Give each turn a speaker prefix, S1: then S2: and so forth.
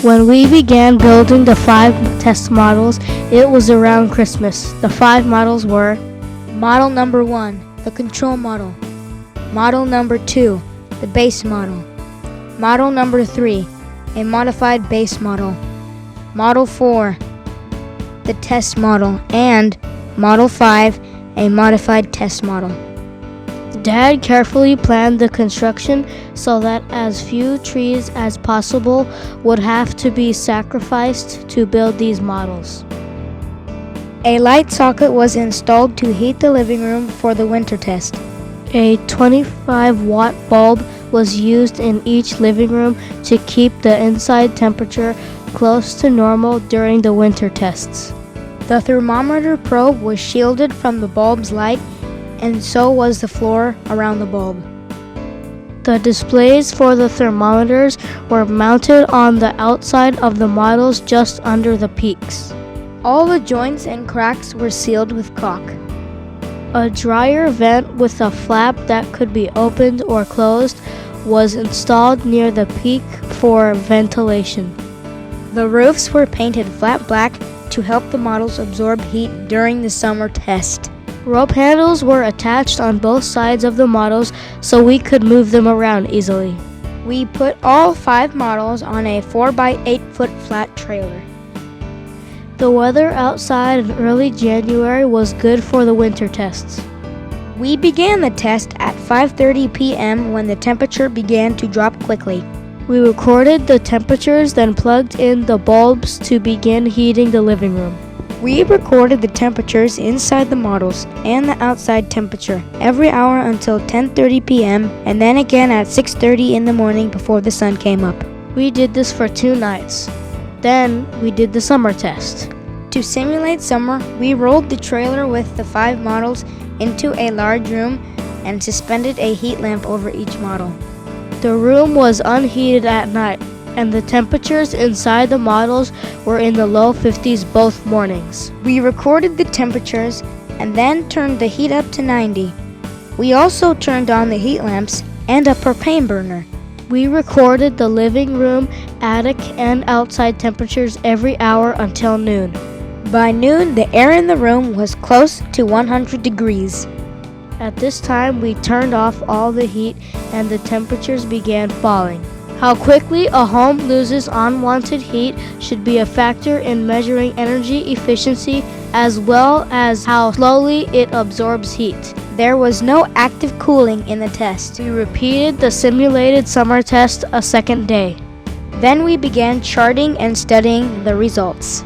S1: When we began building the 5 test models, it was around Christmas. The 5 models were:
S2: Model number 1, the control model. Model number 2, the base model. Model number 3, a modified base model. Model 4, the test model. And Model 5, a modified test model.
S1: Dad carefully planned the construction so that as few trees as possible would have to be sacrificed to build these models.
S2: A light socket was installed to heat the living room for the winter test.
S1: A 25-watt bulb was used in each living room to keep the inside temperature close to normal during the winter tests.
S2: The thermometer probe was shielded from the bulb's light, and so was the floor around the bulb.
S1: The displays for the thermometers were mounted on the outside of the models just under the peaks.
S2: All the joints and cracks were sealed with caulk.
S1: A dryer vent with a flap that could be opened or closed was installed near the peak for ventilation.
S2: The roofs were painted flat black to help the models absorb heat during the summer test.
S1: Rope handles were attached on both sides of the models so we could move them around easily.
S2: We put all 5 models on a 4x8-foot flat trailer.
S1: The weather outside in early January was good for the winter tests.
S2: We began the test at 5:30 p.m. when the temperature began to drop quickly.
S1: We recorded the temperatures, then plugged in the bulbs to begin heating the living room.
S2: We recorded the temperatures inside the models and the outside temperature every hour until 10:30 p.m. and then again at 6:30 in the morning before the sun came up.
S1: We did this for 2 nights. Then we did the summer test.
S2: To simulate summer, we rolled the trailer with the 5 models into a large room and suspended a heat lamp over each model.
S1: The room was unheated at night, and the temperatures inside the models were in the low 50s both mornings.
S2: We recorded the temperatures and then turned the heat up to 90. We also turned on the heat lamps and a propane burner.
S1: We recorded the living room, attic, and outside temperatures every hour until noon.
S2: By noon, the air in the room was close to 100 degrees.
S1: At this time, we turned off all the heat and the temperatures began falling. How quickly a home loses unwanted heat should be a factor in measuring energy efficiency as well as how slowly it absorbs heat.
S2: There was no active cooling in the test.
S1: We repeated the simulated summer test a second day.
S2: Then we began charting and studying the results.